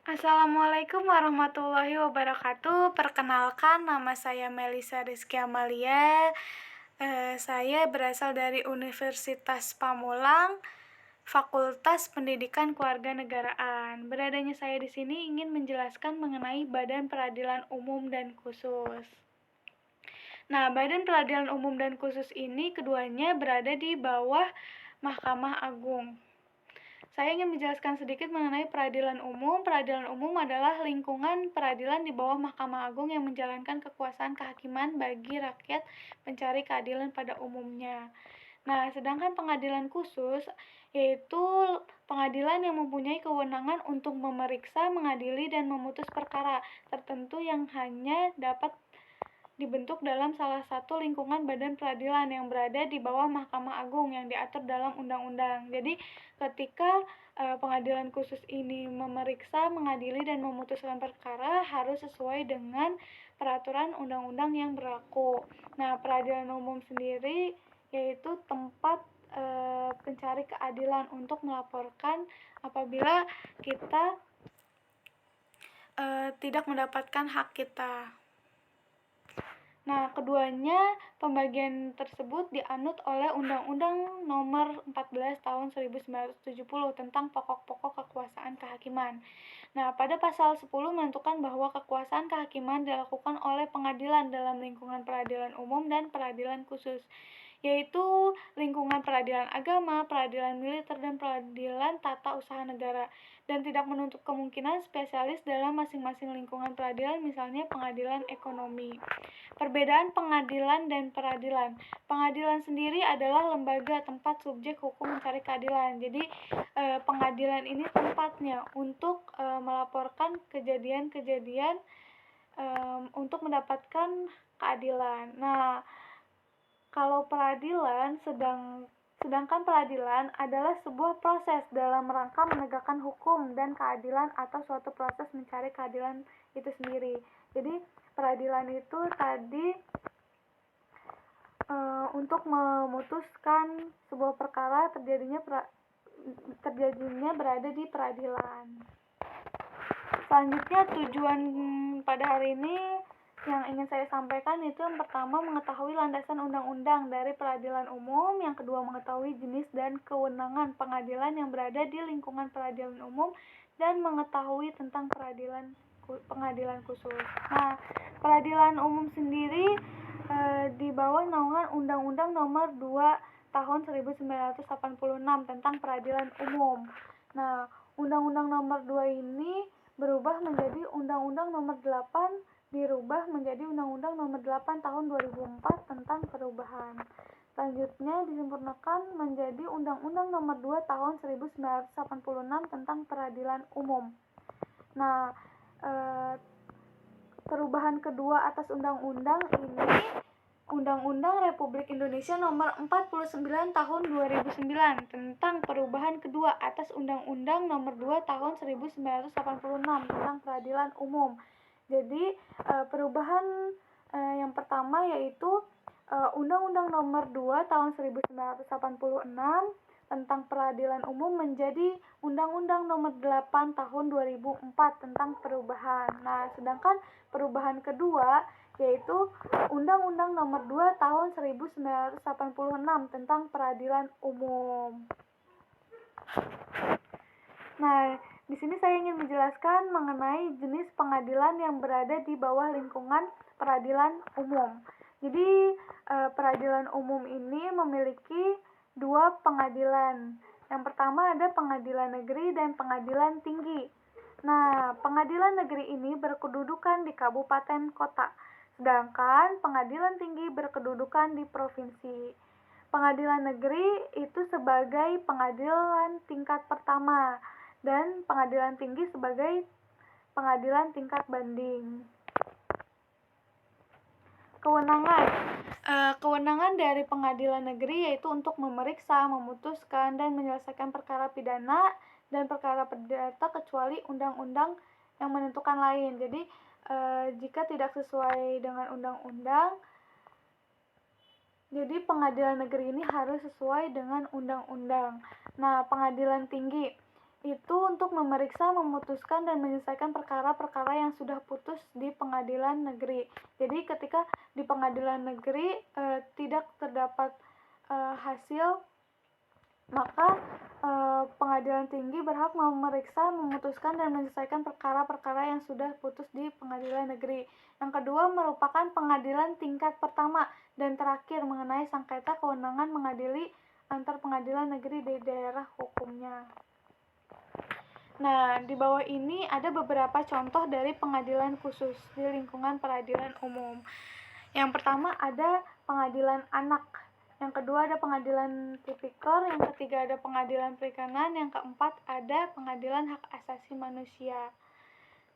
Assalamualaikum warahmatullahi wabarakatuh. Perkenalkan, nama saya Melisa Rizky Amalia. Saya berasal dari Universitas Pamulang, Fakultas Pendidikan Kewarganegaraan. Beradanya saya di sini ingin menjelaskan mengenai Badan Peradilan Umum dan Khusus. Nah, Badan Peradilan Umum dan Khusus ini keduanya berada di bawah Mahkamah Agung. Saya ingin menjelaskan sedikit mengenai peradilan umum. Peradilan umum adalah lingkungan peradilan di bawah Mahkamah Agung yang menjalankan kekuasaan kehakiman bagi rakyat pencari keadilan pada umumnya. Nah, sedangkan pengadilan khusus yaitu pengadilan yang mempunyai kewenangan untuk memeriksa, mengadili, dan memutus perkara tertentu yang hanya dapat dibentuk dalam salah satu lingkungan badan peradilan yang berada di bawah Mahkamah Agung yang diatur dalam undang-undang. Jadi, ketika pengadilan khusus ini memeriksa, mengadili, dan memutuskan perkara harus sesuai dengan peraturan undang-undang yang berlaku. Nah, peradilan umum sendiri yaitu tempat pencari keadilan untuk melaporkan apabila kita tidak mendapatkan hak kita. Nah, keduanya pembagian tersebut dianut oleh Undang-Undang Nomor 14 Tahun 1970 tentang pokok-pokok kekuasaan kehakiman. Nah, pada pasal 10 menentukan bahwa kekuasaan kehakiman dilakukan oleh pengadilan dalam lingkungan peradilan umum dan peradilan khusus, yaitu lingkungan peradilan agama, peradilan militer, dan peradilan tata usaha negara, dan tidak menutup kemungkinan spesialis dalam masing-masing lingkungan peradilan, misalnya pengadilan ekonomi. Perbedaan pengadilan dan peradilan. Pengadilan sendiri adalah lembaga tempat subjek hukum mencari keadilan. Jadi pengadilan ini tempatnya untuk melaporkan kejadian-kejadian untuk mendapatkan keadilan. Nah, kalau peradilan sedangkan peradilan adalah sebuah proses dalam rangka menegakkan hukum dan keadilan atau suatu proses mencari keadilan itu sendiri. Jadi peradilan itu tadi untuk memutuskan sebuah perkara terjadinya berada di peradilan. Selanjutnya, tujuan pada hari ini yang ingin saya sampaikan itu yang pertama mengetahui landasan undang-undang dari peradilan umum, yang kedua mengetahui jenis dan kewenangan pengadilan yang berada di lingkungan peradilan umum, dan mengetahui tentang pengadilan khusus. Nah, peradilan umum sendiri di bawah naungan Undang-Undang Nomor 2 Tahun 1986 tentang peradilan umum. Nah, Undang-Undang Nomor 2 ini berubah menjadi Undang-Undang Nomor 8, dirubah menjadi Undang-Undang Nomor 8 Tahun 2004 tentang perubahan. Selanjutnya disempurnakan menjadi Undang-Undang Nomor 2 Tahun 1986 tentang peradilan umum. Nah, perubahan kedua atas undang-undang ini Undang-Undang Republik Indonesia Nomor 49 Tahun 2009 tentang perubahan kedua atas Undang-Undang Nomor 2 Tahun 1986 tentang peradilan umum. Jadi perubahan yang pertama yaitu Undang-Undang Nomor 2 Tahun 1986 tentang peradilan umum menjadi Undang-Undang Nomor 8 Tahun 2004 tentang perubahan. Nah, sedangkan perubahan kedua yaitu Undang-Undang Nomor 2 Tahun 1986 tentang peradilan umum. Nah, di sini saya ingin menjelaskan mengenai jenis pengadilan yang berada di bawah lingkungan peradilan umum. Jadi, peradilan umum ini memiliki dua pengadilan. Yang pertama ada pengadilan negeri dan pengadilan tinggi. Nah, pengadilan negeri ini berkedudukan di kabupaten kota, sedangkan pengadilan tinggi berkedudukan di provinsi. Pengadilan negeri itu sebagai pengadilan tingkat pertama dan pengadilan tinggi sebagai pengadilan tingkat banding. Kewenangan dari pengadilan negeri yaitu untuk memeriksa, memutuskan, dan menyelesaikan perkara pidana dan perkara perdata kecuali undang-undang yang menentukan lain. Jadi jika tidak sesuai dengan undang-undang, jadi pengadilan negeri ini harus sesuai dengan undang-undang. Nah, pengadilan tinggi itu untuk memeriksa, memutuskan, dan menyelesaikan perkara-perkara yang sudah putus di pengadilan negeri. Jadi ketika di pengadilan negeri tidak terdapat hasil, maka pengadilan tinggi berhak memeriksa, memutuskan, dan menyelesaikan perkara-perkara yang sudah putus di pengadilan negeri. Yang kedua merupakan pengadilan tingkat pertama dan terakhir mengenai sengketa kewenangan mengadili antar pengadilan negeri di daerah hukumnya. Nah, di bawah ini ada beberapa contoh dari pengadilan khusus di lingkungan peradilan umum. Yang pertama ada pengadilan anak, yang kedua ada pengadilan tipikor, yang ketiga ada pengadilan perikanan, yang keempat ada pengadilan hak asasi manusia.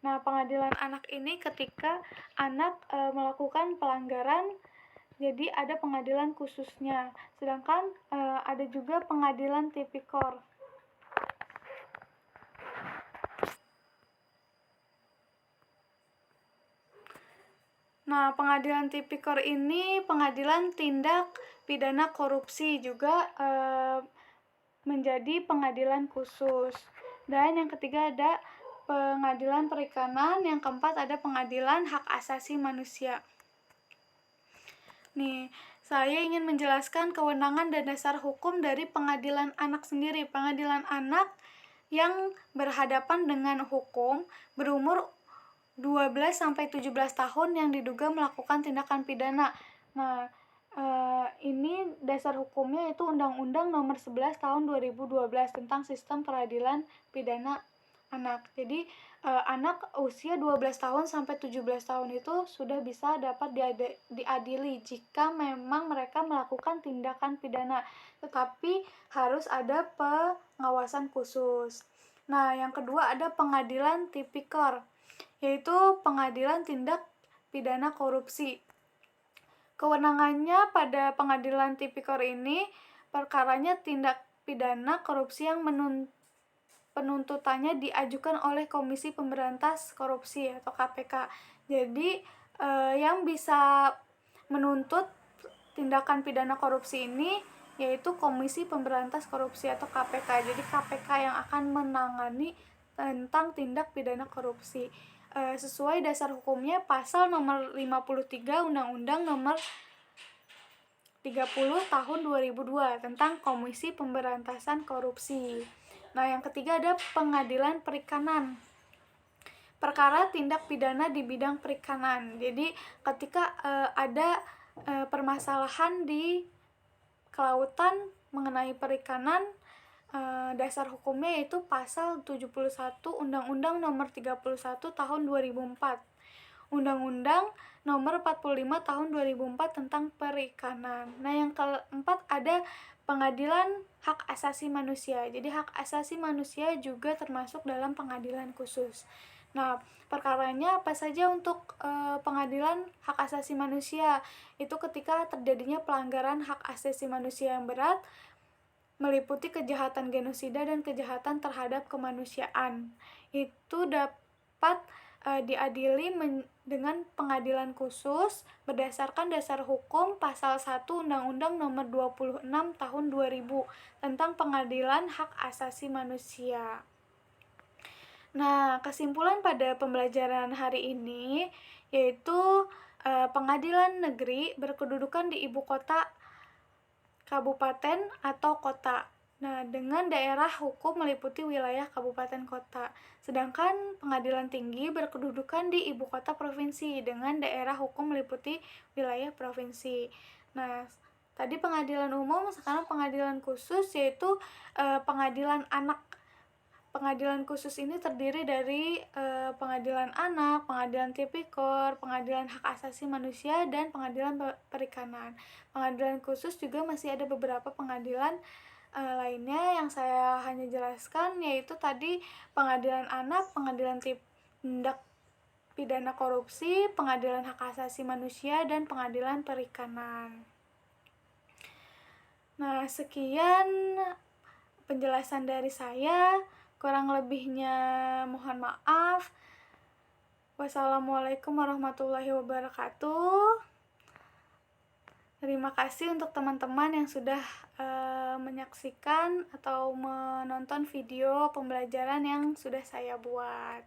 Nah, pengadilan anak ini ketika anak melakukan pelanggaran, jadi ada pengadilan khususnya. Sedangkan ada juga pengadilan tipikor. Nah, pengadilan tipikor ini pengadilan tindak pidana korupsi, juga menjadi pengadilan khusus. Dan yang ketiga ada pengadilan perikanan, yang keempat ada pengadilan hak asasi manusia. Nih, saya ingin menjelaskan kewenangan dan dasar hukum dari pengadilan anak sendiri. Pengadilan anak yang berhadapan dengan hukum berumur 12-17 tahun yang diduga melakukan tindakan pidana. Nah, ini dasar hukumnya itu Undang-Undang Nomor 11 Tahun 2012 tentang Sistem Peradilan Pidana Anak. Jadi, anak usia 12 tahun sampai 17 tahun itu sudah bisa dapat diadili jika memang mereka melakukan tindakan pidana, tetapi harus ada pengawasan khusus. Nah, yang kedua ada pengadilan tipikor, yaitu pengadilan tindak pidana korupsi. Kewenangannya pada pengadilan tipikor ini, perkaranya tindak pidana korupsi yang penuntutannya diajukan oleh Komisi Pemberantas Korupsi atau KPK. Jadi yang bisa menuntut tindakan pidana korupsi ini yaitu Komisi Pemberantas Korupsi atau KPK. Jadi KPK yang akan menangani tentang tindak pidana korupsi. Sesuai dasar hukumnya pasal nomor 53 Undang-Undang nomor 30 tahun 2002 tentang Komisi Pemberantasan Korupsi. Nah, yang ketiga ada pengadilan perikanan. Perkara tindak pidana di bidang perikanan. Jadi ketika ada permasalahan di kelautan mengenai perikanan, dasar hukumnya yaitu pasal 71 Undang-Undang Nomor 31 Tahun 2004, Undang-Undang Nomor 45 Tahun 2004 tentang perikanan. Nah, yang keempat ada pengadilan hak asasi manusia. Jadi hak asasi manusia juga termasuk dalam pengadilan khusus. Nah, perkaranya apa saja untuk pengadilan hak asasi manusia? Itu ketika terjadinya pelanggaran hak asasi manusia yang berat, meliputi kejahatan genosida dan kejahatan terhadap kemanusiaan. Itu dapat diadili dengan pengadilan khusus berdasarkan dasar hukum pasal 1 Undang-Undang Nomor 26 Tahun 2000 tentang pengadilan hak asasi manusia. Nah, kesimpulan pada pembelajaran hari ini yaitu pengadilan negeri berkedudukan di ibu kota kabupaten atau kota. Nah, dengan daerah hukum meliputi wilayah kabupaten kota. Sedangkan pengadilan tinggi berkedudukan di ibu kota provinsi dengan daerah hukum meliputi wilayah provinsi. Nah, tadi pengadilan umum, sekarang pengadilan khusus yaitu pengadilan anak. Pengadilan khusus ini terdiri dari pengadilan anak, pengadilan tipikor, pengadilan hak asasi manusia, dan pengadilan perikanan. Pengadilan khusus juga masih ada beberapa pengadilan lainnya yang saya hanya jelaskan, yaitu tadi pengadilan anak, pengadilan tindak pidana korupsi, pengadilan hak asasi manusia, dan pengadilan perikanan. Nah, sekian penjelasan dari saya. Kurang lebihnya mohon maaf. Wassalamualaikum warahmatullahi wabarakatuh. Terima kasih untuk teman-teman yang sudah menyaksikan atau menonton menonton video pembelajaran yang sudah saya buat.